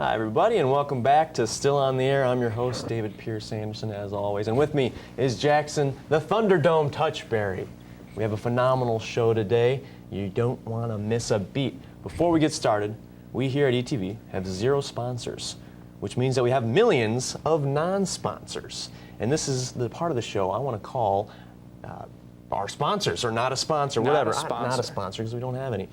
Hi, everybody, and welcome back to Still on the Air. I'm your host, David Pierce Anderson, as always. And with me is Jackson, the Thunderdome Touchberry. We have a phenomenal show today. You don't want to miss a beat. Before we get started, we here at ETV have 0 sponsors, which means that we have millions of non-sponsors. And this is the part of the show I want to call our sponsors, or not a sponsor, whatever. Not a sponsor, because we don't have any.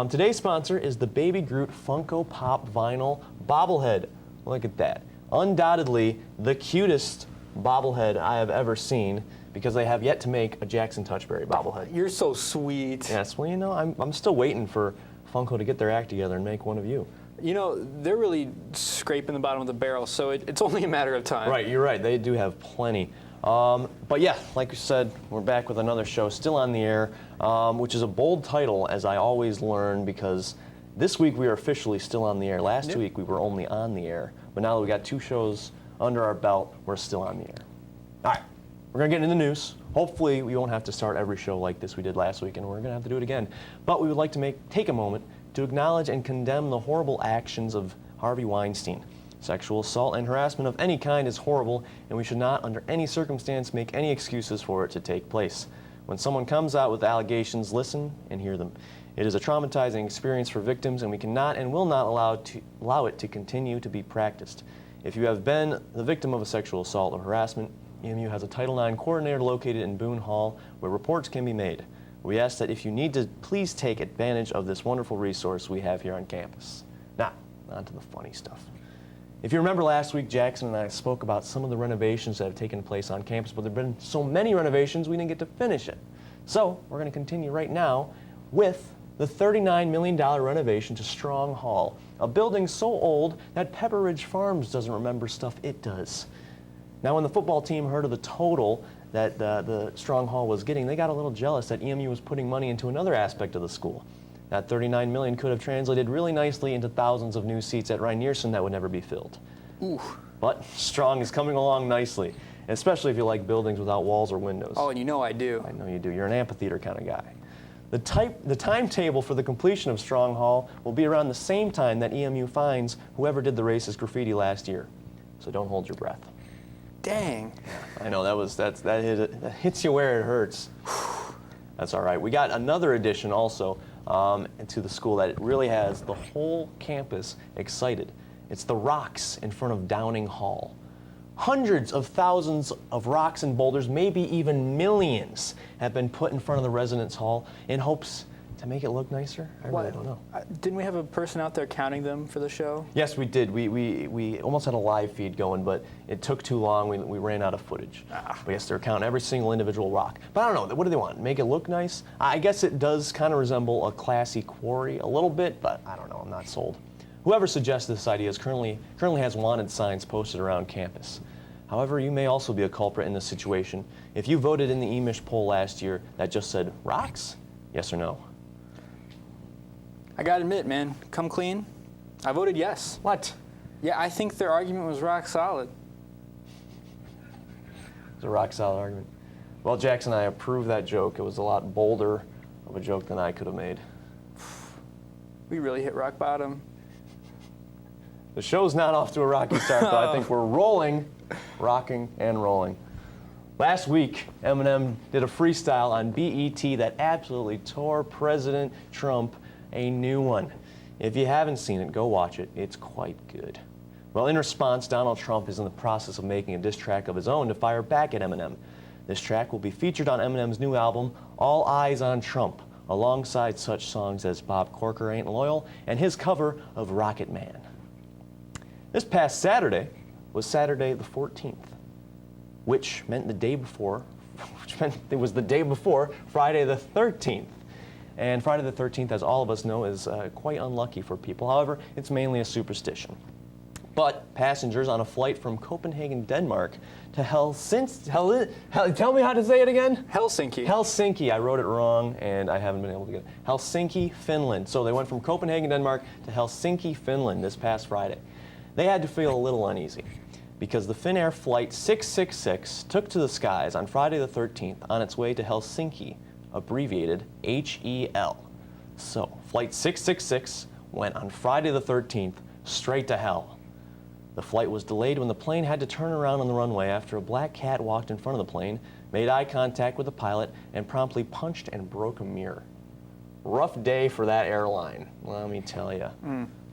Today's sponsor is the Baby Groot Funko Pop Vinyl Bobblehead. Look at that. Undoubtedly the cutest bobblehead I have ever seen, because they have yet to make a Jackson Touchberry bobblehead. You're so sweet. Yes, well, you know, I'm still waiting for Funko to get their act together and make one of you. You know, they're really scraping the bottom of the barrel, so it's only a matter of time. Right, you're right. They do have plenty. But yeah, like you said, we're back with another show, Still on the Air, which is a bold title, as I always learn, because this week we are officially still on the air. Last week we were only on the air, but now that we got 2 shows under our belt, we're still on the air. All right, we're going to get into the news. Hopefully we won't have to start every show like this we did last week, and we're going to have to do it again. But we would like to take a moment to acknowledge and condemn the horrible actions of Harvey Weinstein. Sexual assault and harassment of any kind is horrible, and we should not, under any circumstance, make any excuses for it to take place. When someone comes out with allegations, listen and hear them. It is a traumatizing experience for victims, and we cannot and will not allow it to continue to be practiced. If you have been the victim of a sexual assault or harassment, EMU has a Title IX coordinator located in Boone Hall where reports can be made. We ask that if you need to, please take advantage of this wonderful resource we have here on campus. Now, on to the funny stuff. If you remember last week, Jackson and I spoke about some of the renovations that have taken place on campus, but there have been so many renovations we didn't get to finish it. So we're going to continue right now with the $39 million renovation to Strong Hall, a building so old that Pepperidge Farms doesn't remember stuff it does. Now, when the football team heard of the total that the Strong Hall was getting, they got a little jealous that EMU was putting money into another aspect of the school. That $39 million could have translated really nicely into thousands of new seats at Rynearson that would never be filled. Ooh. But Strong is coming along nicely, especially if you like buildings without walls or windows. Oh, and you know I do. I know you do. You're an amphitheater kind of guy. The timetable for the completion of Strong Hall will be around the same time that EMU finds whoever did the racist graffiti last year. So don't hold your breath. Dang. I know that hits you where it hurts. That's all right. We got another addition also to the school that really has the whole campus excited. It's the rocks in front of Downing Hall. Hundreds of thousands of rocks and boulders, maybe even millions, have been put in front of the residence hall in hopes to make it look nicer. I really don't know. Didn't we have a person out there counting them for the show? Yes, we did. We almost had a live feed going, but it took too long. We ran out of footage. But yes, they're counting every single individual rock. But I don't know. What do they want? Make it look nice? I guess it does kind of resemble a classy quarry a little bit, but I don't know. I'm not sold. Whoever suggested this idea currently has wanted signs posted around campus. However, you may also be a culprit in this situation. If you voted in the Emish poll last year that just said rocks, yes or no? I gotta admit, man, come clean. I voted yes. What? Yeah, I think their argument was rock solid. It's a rock solid argument. Well, Jackson, I approve that joke. It was a lot bolder of a joke than I could have made. We really hit rock bottom. The show's not off to a rocky start, though. I think we're rolling, rocking, and rolling. Last week, Eminem did a freestyle on BET that absolutely tore President Trump a new one. If you haven't seen it, go watch it. It's quite good. Well, in response, Donald Trump is in the process of making a diss track of his own to fire back at Eminem. This track will be featured on Eminem's new album, All Eyes on Trump, alongside such songs as Bob Corker Ain't Loyal and his cover of Rocket Man. This past Saturday was Saturday the 14th, which meant it was the day before Friday the 13th. And Friday the 13th, as all of us know, is quite unlucky for people. However, it's mainly a superstition. But passengers on a flight from Copenhagen, Denmark to tell me how to say it again? Helsinki. Helsinki. I wrote it wrong, and I haven't been able to get it. Helsinki, Finland. So they went from Copenhagen, Denmark to Helsinki, Finland this past Friday. They had to feel a little uneasy because the Finnair Flight 666 took to the skies on Friday the 13th on its way to Helsinki, abbreviated HEL. So, Flight 666 went on Friday the 13th straight to hell. The flight was delayed when the plane had to turn around on the runway after a black cat walked in front of the plane, made eye contact with the pilot, and promptly punched and broke a mirror. Rough day for that airline, let me tell you.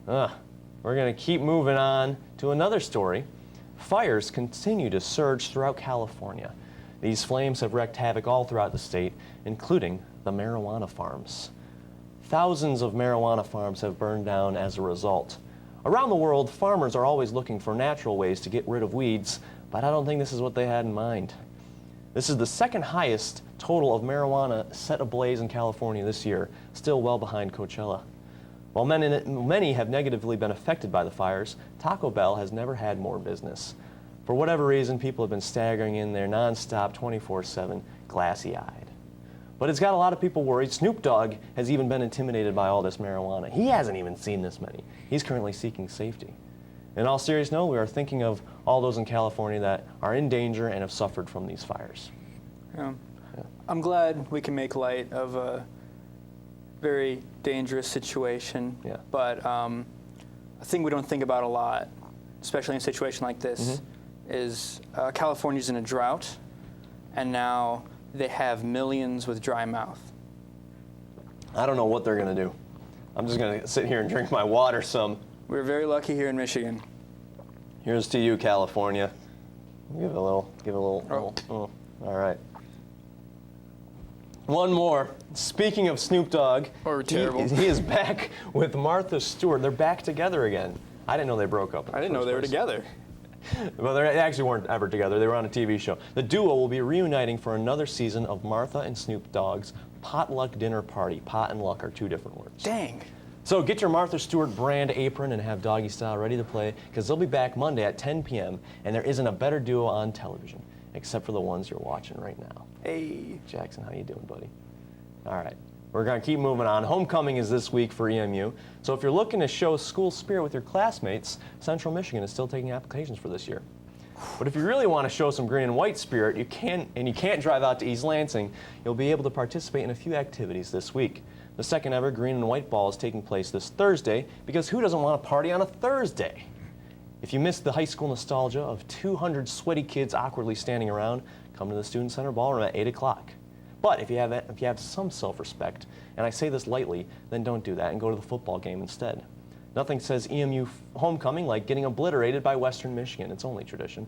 We're going to keep moving on to another story. Fires continue to surge throughout California. These flames have wreaked havoc all throughout the state, including the marijuana farms. Thousands of marijuana farms have burned down as a result. Around the world, farmers are always looking for natural ways to get rid of weeds, but I don't think this is what they had in mind. This is the second highest total of marijuana set ablaze in California this year, still well behind Coachella. While many have negatively been affected by the fires, Taco Bell has never had more business. For whatever reason, people have been staggering in there nonstop, 24/7, glassy-eyed. But it's got a lot of people worried. Snoop Dogg has even been intimidated by all this marijuana. He hasn't even seen this many. He's currently seeking safety. In all seriousness, no, we are thinking of all those in California that are in danger and have suffered from these fires. Yeah. I'm glad we can make light of a very dangerous situation, but a thing we don't think about a lot, especially in a situation like this, is California's in a drought, and now they have millions with dry mouth. I don't know what they're going to do. I'm just going to sit here and drink my water some. We're very lucky here in Michigan. Here's to you, California. Give it a little. All right. One more. Speaking of Snoop Dogg, he is back with Martha Stewart. They're back together again. I didn't know they broke up. I didn't know they were together. Well, they actually weren't ever together. They were on a TV show. The duo will be reuniting for another season of Martha and Snoop Dogg's potluck dinner party. Pot and luck are two different words. Dang. So get your Martha Stewart brand apron and have Doggy Style ready to play, because they'll be back Monday at 10 p.m., and there isn't a better duo on television, except for the ones you're watching right now. Hey. Jackson, how you doing, buddy? All right. We're going to keep moving on. Homecoming is this week for EMU. So if you're looking to show school spirit with your classmates, Central Michigan is still taking applications for this year. But if you really want to show some green and white spirit, you can't drive out to East Lansing, you'll be able to participate in a few activities this week. The second ever Green and White Ball is taking place this Thursday, because who doesn't want to party on a Thursday? If you missed the high school nostalgia of 200 sweaty kids awkwardly standing around, come to the Student Center Ballroom at 8 o'clock. But if you have some self-respect, and I say this lightly, then don't do that and go to the football game instead. Nothing says EMU homecoming like getting obliterated by Western Michigan. It's only tradition.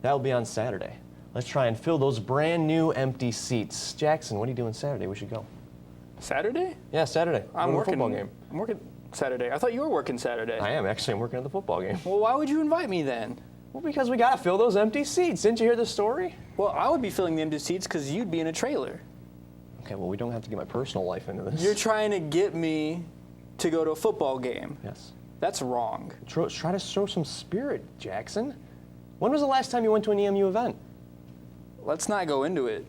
That will be on Saturday. Let's try and fill those brand new empty seats. Jackson, what are you doing Saturday? We should go. Saturday? Yeah, Saturday. I'm working. Football game. I'm working Saturday. I thought you were working Saturday. I am, actually. I'm working at the football game. Well, why would you invite me then? Well, because we got to fill those empty seats. Didn't you hear the story? Well, I would be filling the empty seats because you'd be in a trailer. Okay, well, we don't have to get my personal life into this. You're trying to get me to go to a football game. Yes. That's wrong. Try to show some spirit, Jackson. When was the last time you went to an EMU event? Let's not go into it.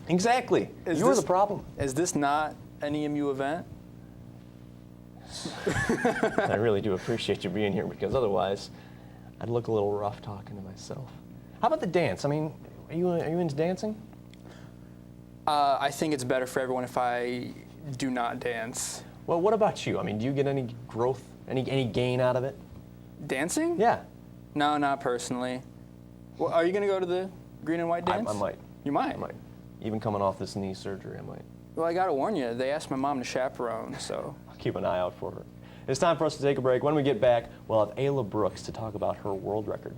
Exactly. You're the problem. Is this not an EMU event? I really do appreciate you being here, because otherwise I'd look a little rough talking to myself. How about the dance? I mean, are you into dancing? I think it's better for everyone if I do not dance. Well, what about you? I mean, do you get any growth, any gain out of it? Dancing? Yeah. No, not personally. Well, are you going to go to the green and white dance? I might. You might? I might. Even coming off this knee surgery, I might. Well, I got to warn you, they asked my mom to chaperone, so. I'll keep an eye out for her. It's time for us to take a break. When we get back, we'll have Ayla Brooks to talk about her world record.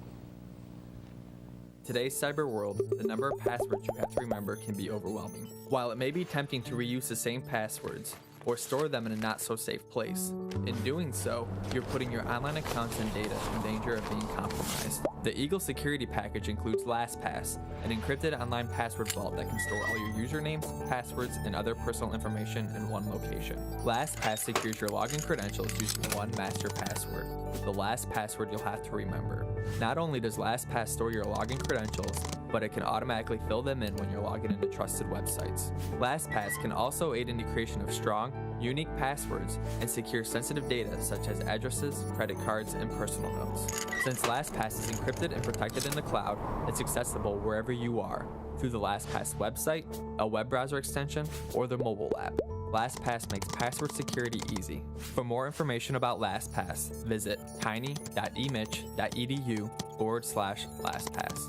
Today's cyber world, the number of passwords you have to remember can be overwhelming. While it may be tempting to reuse the same passwords or store them in a not-so-safe place, in doing so, you're putting your online accounts and data in danger of being compromised. The Eagle security package includes LastPass, an encrypted online password vault that can store all your usernames, passwords, and other personal information in one location. LastPass secures your login credentials using one master password, the last password you'll have to remember. Not only does LastPass store your login credentials, but it can automatically fill them in when you're logging into trusted websites. LastPass can also aid in the creation of strong, unique passwords and secure sensitive data such as addresses, credit cards, and personal notes. Since LastPass is encrypted and protected in the cloud, it's accessible wherever you are through the LastPass website, a web browser extension, or the mobile app. LastPass makes password security easy. For more information about LastPass, visit tiny.emich.edu/LastPass.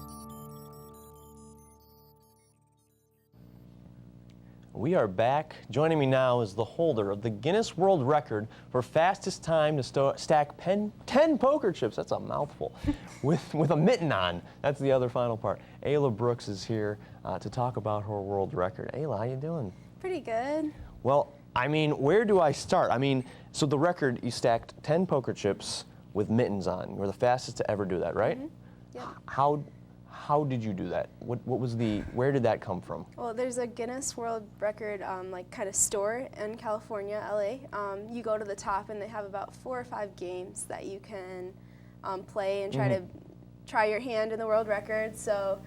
We are back. Joining me now is the holder of the Guinness World Record for fastest time to stack 10 poker chips. That's a mouthful. with a mitten on. That's the other final part. Ayla Brooks is here to talk about her world record. Ayla, how you doing? Pretty good. Well, I mean, where do I start? I mean, so the record, you stacked 10 poker chips with mittens on. You were the fastest to ever do that, right? Mm-hmm. Yeah. How did you do that? Where did that come from? Well, there's a Guinness World Record like kind of store in California, LA. You go to the top and they have about 4 or 5 games that you can play and try your hand in the world record. So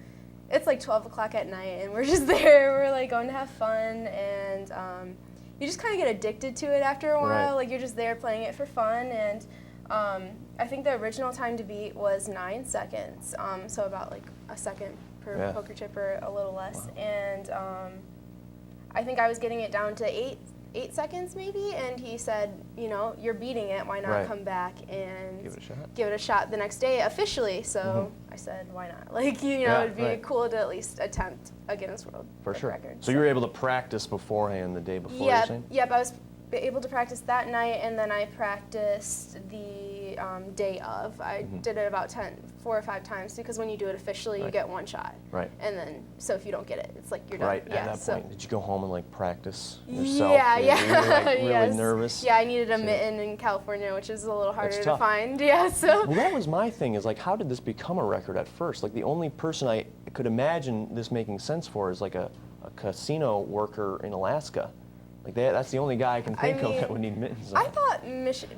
it's like 12 o'clock at night and we're just there. We're like going to have fun and you just kind of get addicted to it after a while. Right. Like you're just there playing it for fun and I think the original time to beat was 9 seconds, so about like a second per poker chip or a little less. Wow. And I think I was getting it down to 8 seconds maybe, and he said, you know, you're beating it, why not come back and give it a shot the next day officially. So I said, why not? Like, you know, it'd be cool to at least attempt a Guinness World Record. So you were able to practice beforehand the day before, yep, you're saying? Yep, I was able to practice that night, and then I practiced the day of. I did it about 4 or 5 times because when you do it officially, you get 1 shot. Right. And then, so if you don't get it, it's like you're done. Right. Yeah, at that point, did you go home and like practice yourself? Yeah, You were like really yes. nervous. Yeah, I needed a mitten in California, which is a little harder tough. to find. Yeah, so. Well, that was my thing. Is like, how did this become a record at first? Like the only person I could imagine this making sense for is like a casino worker in Alaska. Like that's the only guy I can think of that would need mittens on. I thought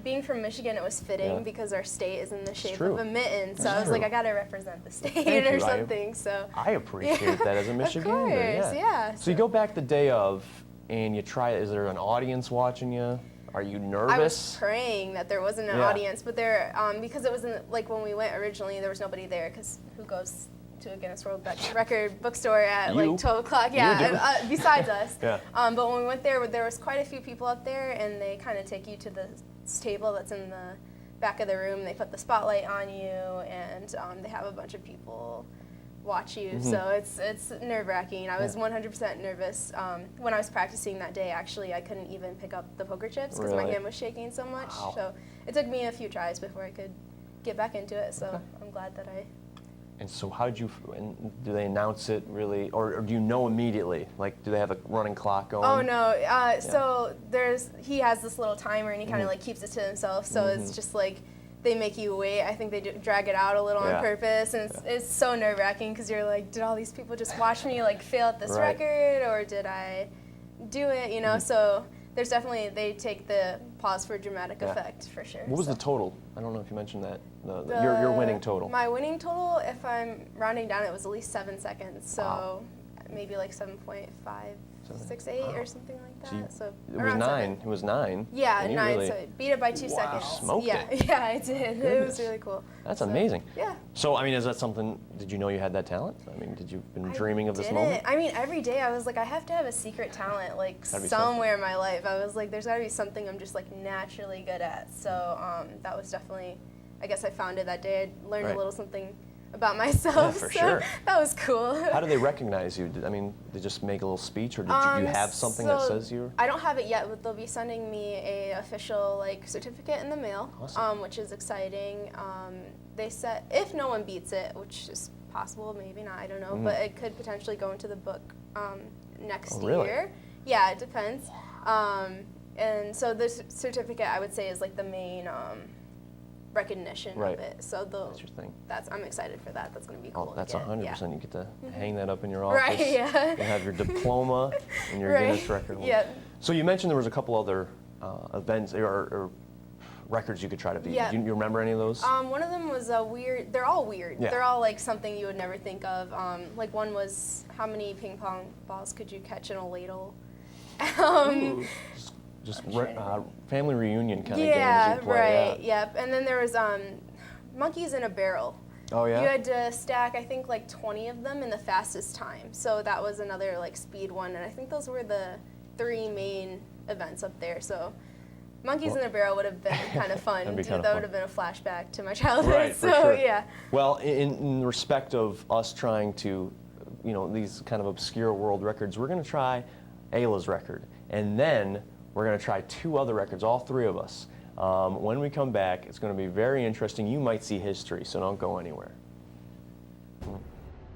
being from Michigan, it was fitting because our state is in the shape of a mitten. So I was like, I got to represent the state or something. I appreciate that as a Michigander. Of course, yeah. So you go back the day of and you try it. Is there an audience watching you? Are you nervous? I was praying that there wasn't an audience, but there, because it wasn't like when we went originally, there was nobody there because who goes to a Guinness World Record bookstore at like 12 o'clock. Yeah, besides us. But when we went there was quite a few people up there, and they kind of take you to the table that's in the back of the room. They put the spotlight on you, and they have a bunch of people watch you. So it's nerve-wracking. I was 100% nervous. When I was practicing that day, actually, I couldn't even pick up the poker chips because my hand was shaking so much. Wow. So it took me a few tries before I could get back into it. So I'm glad that I. And so do they announce it really, or do you know immediately? Like, do they have a running clock going? Oh, no. So he has this little timer, and he kind of like keeps it to himself. So it's just like they make you wait. I think they drag it out a little on purpose. And it's so nerve-wracking because you're like, did all these people just watch me like fail at this record, or did I do it? You know, so there's definitely, they take the pause for dramatic effect for sure. What was the total? I don't know if you mentioned that. Your winning total. My winning total, if I'm rounding down, it was at least 7 seconds. So maybe like 7.568 or something like that. So it was 9. It was 9. Yeah, 9. Really, so I beat it by 2 seconds. Smoked it. Yeah, I did. Goodness. It was really cool. That's amazing. Yeah. So I mean, is that something? Did you know you had that talent? I mean, did you been dreaming of this moment? I mean, every day I was like, I have to have a secret talent, like somewhere in my life. I was like, there's got to be something I'm just like naturally good at. So that was definitely, I guess I found it that day. I learned a little something about myself. Yeah, for sure. That was cool. How do they recognize you? Did they just make a little speech, or did you have something that says you? I don't have it yet, but they'll be sending me a official like certificate in the mail, which is exciting. They said if no one beats it, which is possible, maybe not, I don't know, but it could potentially go into the book next year. Yeah, it depends. And so the certificate, I would say, is like the main recognition of it. So that's your thing. I'm excited for that. That's going to be cool. Oh, that's 100%. You get to hang that up in your office. Right, yeah. You have your diploma and your Guinness record. Yeah. So you mentioned there was a couple other events or records you could try to beat. Do you remember any of those? One of them was a weird. They're all weird. Yeah. They're all like something you would never think of. Like one was, how many ping pong balls could you catch in a ladle? Just family reunion kind of games you play. Right. Yep. And then there was monkeys in a barrel. Oh yeah. You had to stack, I think, like 20 of them in the fastest time. So that was another like speed one, and I think those were the 3 main events up there. So Monkeys in a Barrel would have been kind of fun. That'd be kind of that fun. would have been a flashback to my childhood. Right, for so sure. yeah. Well, in respect of us trying to, these kind of obscure world records, we're going to try Ayla's record. And then we're going to try 2 other records, all 3 of us. When we come back, it's going to be very interesting. You might see history, so don't go anywhere.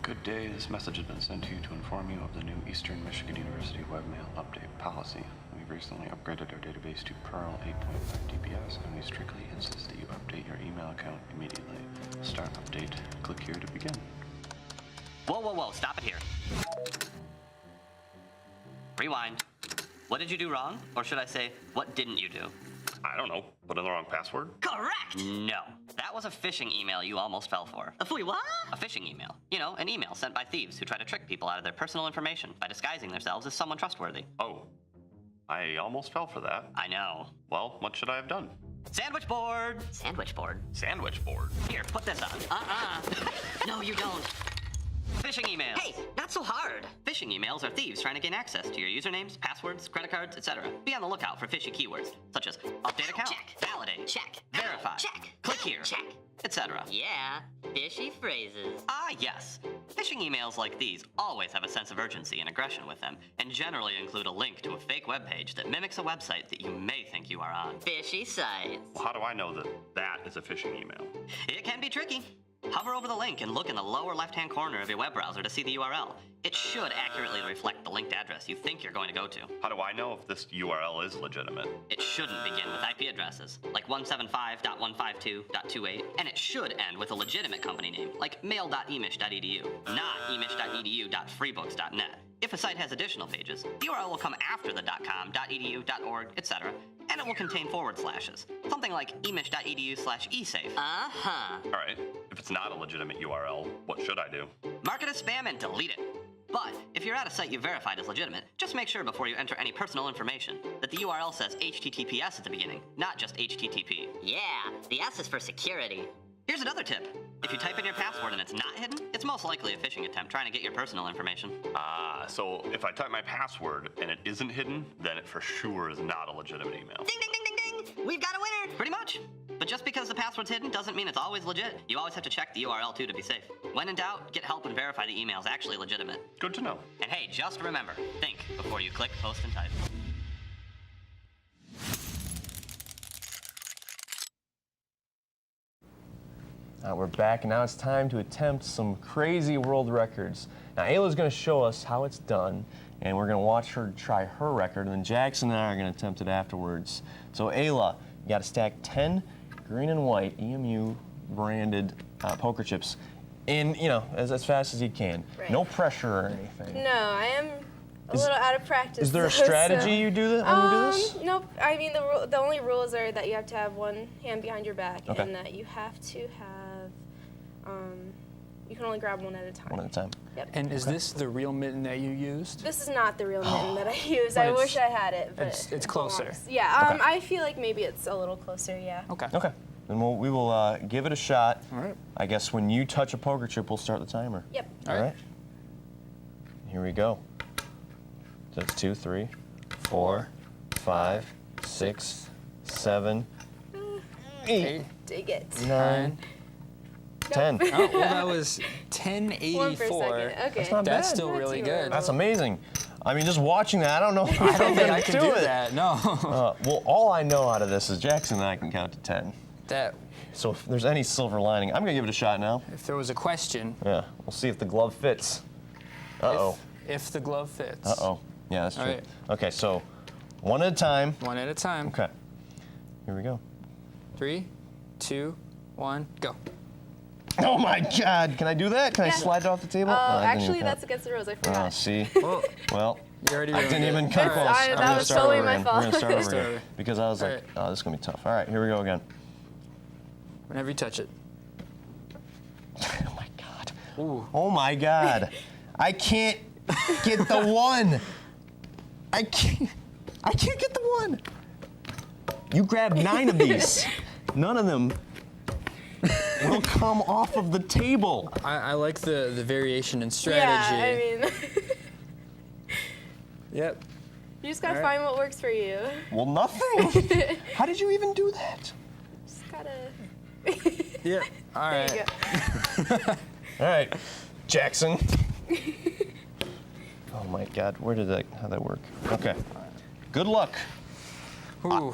Good day. This message has been sent to you to inform you of the new Eastern Michigan University webmail update policy. We've recently upgraded our database to Perl 8.5 DPS, and we strictly insist that you update your email account immediately. Start update. Click here to begin. Whoa, whoa, whoa, stop it here. Rewind. What did you do wrong? Or should I say, what didn't you do? I don't know. Put in the wrong password? Correct! No. That was a phishing email you almost fell for. A what? A phishing email. You know, an email sent by thieves who try to trick people out of their personal information by disguising themselves as someone trustworthy. Oh. I almost fell for that. I know. Well, what should I have done? Sandwich board! Sandwich board. Sandwich board. Here, put this on. No, you don't. Phishing emails. Hey, not so hard. Phishing emails are thieves trying to gain access to your usernames, passwords, credit cards, etc. Be on the lookout for fishy keywords, such as update account, Check. validate, Check. verify, Check. click here, Check. etc. Yeah, fishy phrases. Ah, yes. Phishing emails like these always have a sense of urgency and aggression with them, and generally include a link to a fake webpage that mimics a website that you may think you are on. Fishy sites. Well, how do I know that that is a phishing email? It can be tricky. Hover over the link and look in the lower left-hand corner of your web browser to see the URL. It should accurately reflect the linked address you think you're going to go to. How do I know if this URL is legitimate? It shouldn't begin with IP addresses, like 175.152.28, and it should end with a legitimate company name, like mail.emish.edu, not emish.edu.freebooks.net. If a site has additional pages, the URL will come after the .com, .edu, .org, etc., and it will contain forward slashes, something like emish.edu/esafe. Uh-huh. All right. If it's not a legitimate URL, what should I do? Mark it as spam and delete it. But if you're at a site you verified as legitimate, just make sure before you enter any personal information that the URL says HTTPS at the beginning, not just HTTP. Yeah, the S is for security. Here's another tip. If you type in your password and it's not hidden, it's most likely a phishing attempt trying to get your personal information. So if I type my password and it isn't hidden, then it for sure is not a legitimate email. Ding, ding, ding, ding, ding! We've got a winner! Pretty much. But just because the password's hidden doesn't mean it's always legit. You always have to check the URL too to be safe. When in doubt, get help and verify the email's actually legitimate. Good to know. And hey, just remember, think before you click, post, and type. We're back, and now it's time to attempt some crazy world records. Now, Ayla's going to show us how it's done, and we're going to watch her try her record, and then Jackson and I are going to attempt it afterwards. So, Ayla, you got to stack 10 green and white EMU branded poker chips in, as fast as you can. Right. No pressure or anything. No, I am a little out of practice. Is there a though, strategy so- you do this? When you do this? Nope. I mean, the only rules are that you have to have one hand behind your back, Okay. and that you have to have, you can only grab one at a time. One at a time. Yep. And is this the real mitten that you used? This is not the real mitten that I use. But I it's- wish I had it, but it's it closer. belongs. Yeah. Okay. I feel like maybe it's a little closer. Yeah. Okay. Okay. Then we will give it a shot. All right. I guess when you touch a poker chip, we'll start the timer. Yep. All right. Here we go. So it's 2, 3, 4, 5, 6, 7, 8, Dig it. 9, 10. Oh, well, that was One for a 1084. second. Okay. That's not That's bad. still Not really too good. That's amazing. I mean, just watching that, I don't know if I don't think I'm I can do that. No. Well, all I know out of this is Jackson and I can count to 10. That So if there's any silver lining, I'm going to give it a shot now. if there was a question, Yeah, we'll see if the glove fits. Uh-oh. if the glove fits. Uh-oh. Yeah, that's true. All right. Okay, so one at a time. One at a time. Okay. Here we go. 3, 2, 1, go. Oh my God! Can I do that? Can I Yeah. slide it off the table? Oh, No, I didn't actually, even that's count. against the rules. I Oh, forgot. see. Well, You already I ruined didn't it. even come close. That I'm gonna was start totally over my again. fault. We're gonna start over Start again over. because I was like, All right. oh, this is gonna be tough. All right, here we go again. Whenever you touch it. Oh my God. Ooh. Oh my God. I can't get the one. I can't get the one. You grabbed 9 of these. None of them will come off of the table. I like the variation in strategy. Yeah, I mean, Yep. You just gotta find what works for you. Well, nothing. How did you even do that? Just gotta. Yeah. All right. There you go. All right, Jackson. Oh my God, how'd that work? Okay. Good luck. Ooh.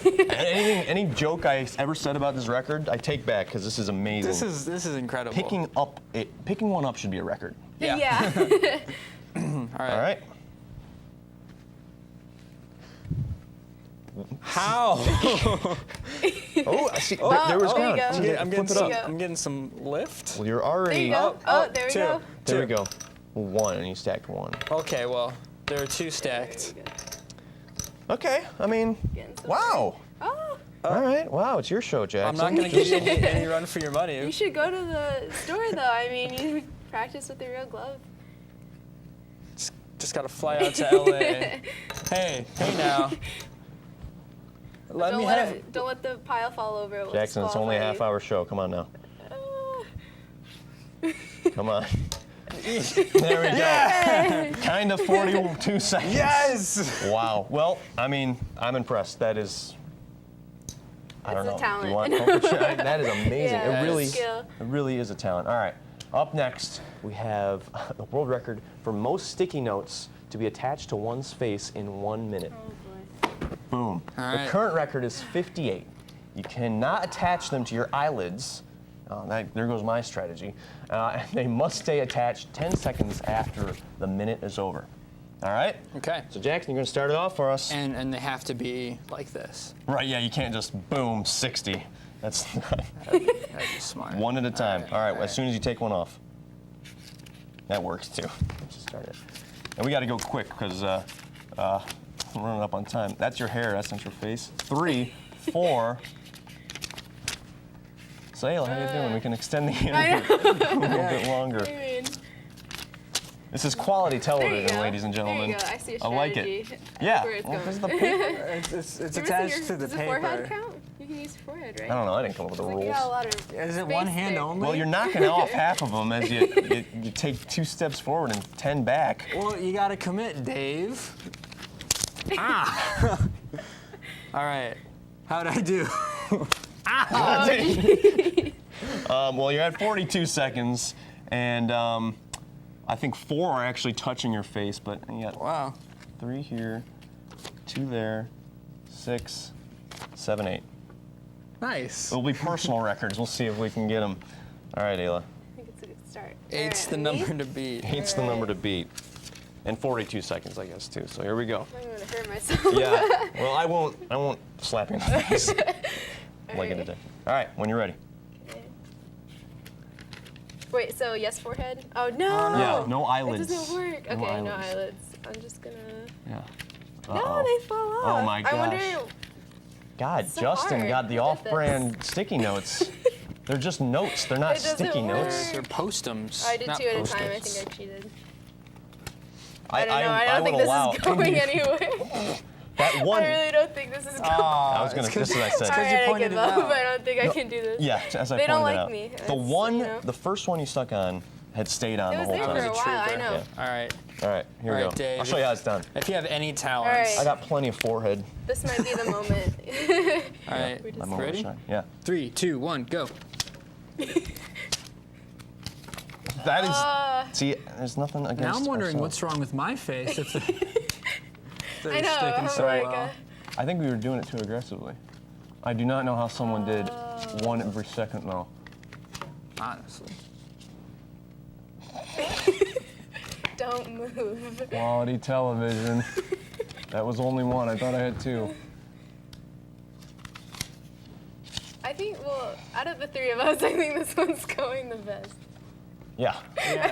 Any joke I ever said about this record, I take back because this is amazing. This is incredible. Picking one up should be a record. Yeah. All right. All right. How? Oh, I see. There was there you one. go. I'm getting some lift. Well, you're There already. you go. Oh, there we two. go. There we go. One, and you stacked one. Okay, well, there are 2 stacked. Okay, I mean, Getting some- wow. Oh, All right, wow, it's your show, Jackson. I'm not going to give you any run for your money. you should go to the store though. I mean, you practice with the real glove. Just got to fly out to LA. Hey now. Let me have. Don't let the pile fall over. It will Jackson, it's only a disqualify half-hour show. Come on now. you. Come on. There we go. Kind of 42 seconds. Yes! Wow. Well, I mean, I'm impressed. That is. I don't It's a know. talent. Do you want that is amazing. Yeah, it really, skill. it really is a talent. All right. Up next, we have the world record for most sticky notes to be attached to one's face in 1 minute. Oh boy. Boom. All The right. current record is 58. You cannot attach them to your eyelids. There goes my strategy. And they must stay attached 10 seconds after the minute is over. All right? Okay. So Jackson, you're going to start it off for us. And they have to be like this. Right, yeah, you can't just boom, 60. That's That'd be smart. one at a time. All right, all as soon as you take one off. That works too. Let's just start it. And we got to go quick because I'm running up on time. That's your hair, that's not your face. 3, 4. So Ayla, how you doing? We can extend the interview a little bit longer. I mean, This is quality there you television, go. ladies and gentlemen. There you go. I see a I like strategy. it. I Yeah. like where it's Well, going. this is the paper. It's You're missing attached to the does the forehead paper. count? You can use your forehead, right? I don't know, I didn't come up with the Like you rules. got a lot of Is it space one hand there. only? Well, you're knocking off half of them as you take 2 steps forward and 10 back. Well, you got to commit, Dave. Ah! All right. How'd I do? Well, you're at 42 seconds, and I think 4 are actually touching your face, but you got Wow. 3 here, 2 there, 6, 7, 8. Nice. It'll be personal records. We'll see if we can get them. All right, Ayla. I think it's a good start. 8's the Alright, number to beat. 8's the number to beat. And 42 seconds, I guess, too. So here we go. I'm gonna hurt myself. Yeah. Well, I won't slap you in the face like I did there. All right, when you're ready. Wait, so yes, forehead? Oh no! Yeah, no It eyelids. doesn't work. No Okay, no eyelids. eyelids. I'm just gonna. Yeah. No, Uh-oh. they fall off. Oh my I wonder. gosh. God, so Justin hard. got the Who did this? off-brand sticky notes. They're just notes. They're not It doesn't sticky work. notes. They're postums. I did not 2 at a time. I post-its. think I cheated. I don't know. I don't think would this allow. is going anywhere. That one. I really don't think this is going. I was gonna. Just as I said. It's 'cause you Alright, I pointed give it up. out. I don't think I can do this. Yeah, as I They pointed don't like out. me. The It's, one, you know. the first one you stuck on had stayed on It the was whole there time. for a while. I trooper. know. Yeah. All right. All right, here we All go. right, Dave. I'll show you how it's done. If you have any talents. All I got plenty of forehead. This might be the moment. All right. We just- My moment Ready? to shine. Yeah. 3, 2, 1, go. That is. See, there's nothing against. Now I'm wondering ourselves. what's wrong with my face if they're I know. sticking so like, well. I think we were doing it too aggressively. I do not know how someone did one every second though. Honestly. don't move. Quality television. That was only one. I thought I had 2. I think, well, out of the 3 of us, I think this one's going the best. Yeah.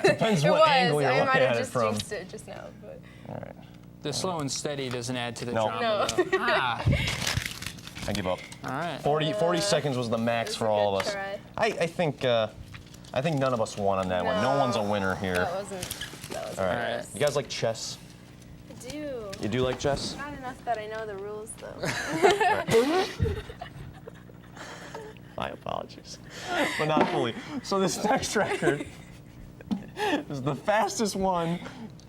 Depends It what was. angle you're I might looking have at it just from. jinxed it just now, but All right. The slow and steady doesn't add to the No. drama. though. Ah. I give up. All right. 40 seconds was the max was for a all of good us. try. I think none of us won on that one. No No. one's a winner here. that wasn't All right. right. You guys like chess? I do. You do like chess? Not enough that I know the rules, though. My apologies. But not fully. So this next record is the fastest one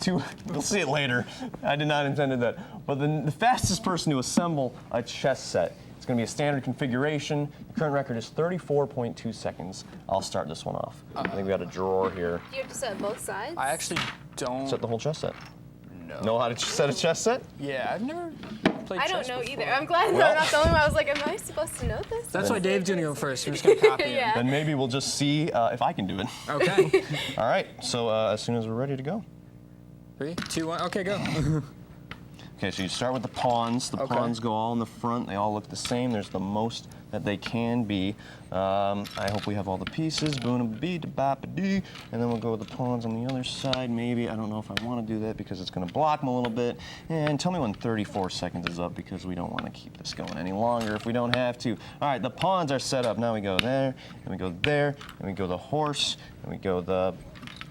You'll see it later. I did not intend that. But the fastest person to assemble a chess set. It's going to be a standard configuration. The current record is 34.2 seconds. I'll start this one off. I think we got a drawer here. Do you have to set both sides? I actually don't. Set the whole chess set. No. Know how to set a chess set? Yeah, I've never played chess I don't know before. either. I'm glad that I'm not the only one. I was like, am I supposed to know this? That's why Dave's going to go first. We're just going to copy him. Yeah. Then maybe we'll just see if I can do it. Okay. All right. So as soon as we're ready to go. 3, 2, 1. Okay, go. Okay, so you start with the pawns. The Okay. pawns go all in the front. They all look the same. There's the most that they can be. I hope we have all the pieces. Boom-a-bee-da-bop-a-dee. And then we'll go with the pawns on the other side. Maybe. I don't know if I want to do that because it's going to block them a little bit. And tell me when 34 seconds is up because we don't want to keep this going any longer if we don't have to. All right, the pawns are set up. Now we go there, and we go there, and we go the horse, and we go the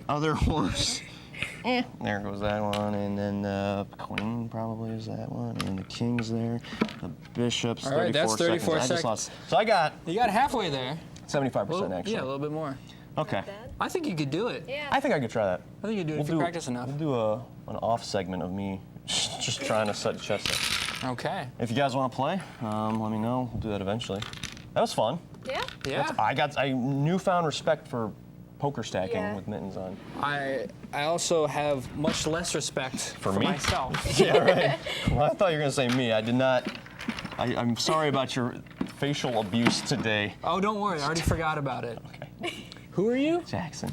other horse. There goes that one, and then the queen probably is that one, and the king's there. The bishop's All right, that's 34 I just seconds. lost. So I got You got halfway there. 75% actually. Yeah, a little bit more. Okay. I think you could do it. Yeah. I think I could try that. I think you do it if you practice enough. We'll do an off segment of me just trying to set chess set. Okay. If you guys want to play, let me know. We'll do that eventually. That was fun. Yeah? Yeah. I got a newfound respect for poker stacking Yeah. with mittens on. I also have much less respect for me? myself. Yeah, right. Well, I thought you were going to say me. I did not. I'm sorry about your facial abuse today. Oh, don't worry. I already forgot about it. Okay. Who are you? Jackson.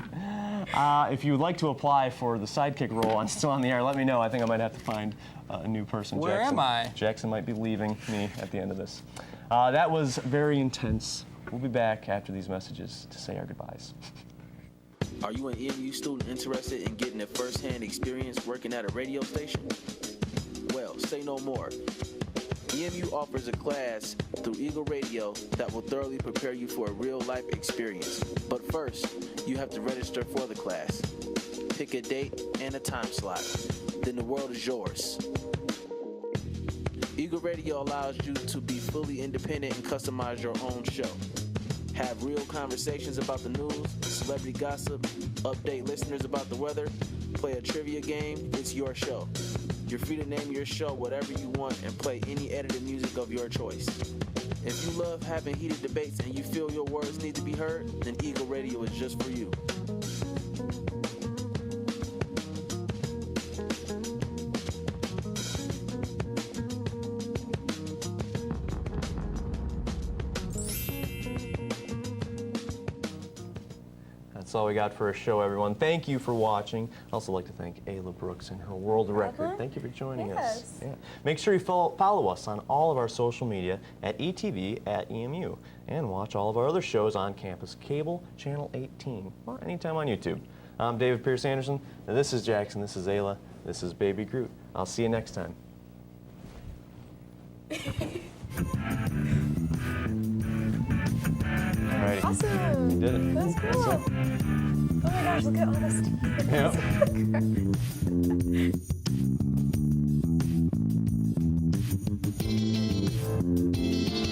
If you would like to apply for the sidekick role on Still on the Air, let me know. I think I might have to find a new person. Where Jackson. am I? Jackson might be leaving me at the end of this. That was very intense. We'll be back after these messages to say our goodbyes. Are you an EMU student interested in getting a first-hand experience working at a radio station? Well, say no more. EMU offers a class through Eagle Radio that will thoroughly prepare you for a real-life experience. But first, you have to register for the class. Pick a date and a time slot. Then the world is yours. Eagle Radio allows you to be fully independent and customize your own show. Have real conversations about the news, celebrity gossip, update listeners about the weather, play a trivia game. It's your show. You're free to name your show whatever you want and play any edited music of your choice. If you love having heated debates and you feel your words need to be heard, then Eagle Radio is just for you. That's all we got for our show, everyone. Thank you for watching. I'd also like to thank Ayla Brooks and her world record. Thank you for joining us. Yeah. Make sure you follow us on all of our social media at ETV at EMU and watch all of our other shows on campus cable, channel 18, or anytime on YouTube. I'm David Pierce Anderson. And this is Jackson. This is Ayla. This is Baby Groot. I'll see you next time. Alrighty. Awesome. You did it. That was cool. That's it. Oh my gosh, look at all this. Yep.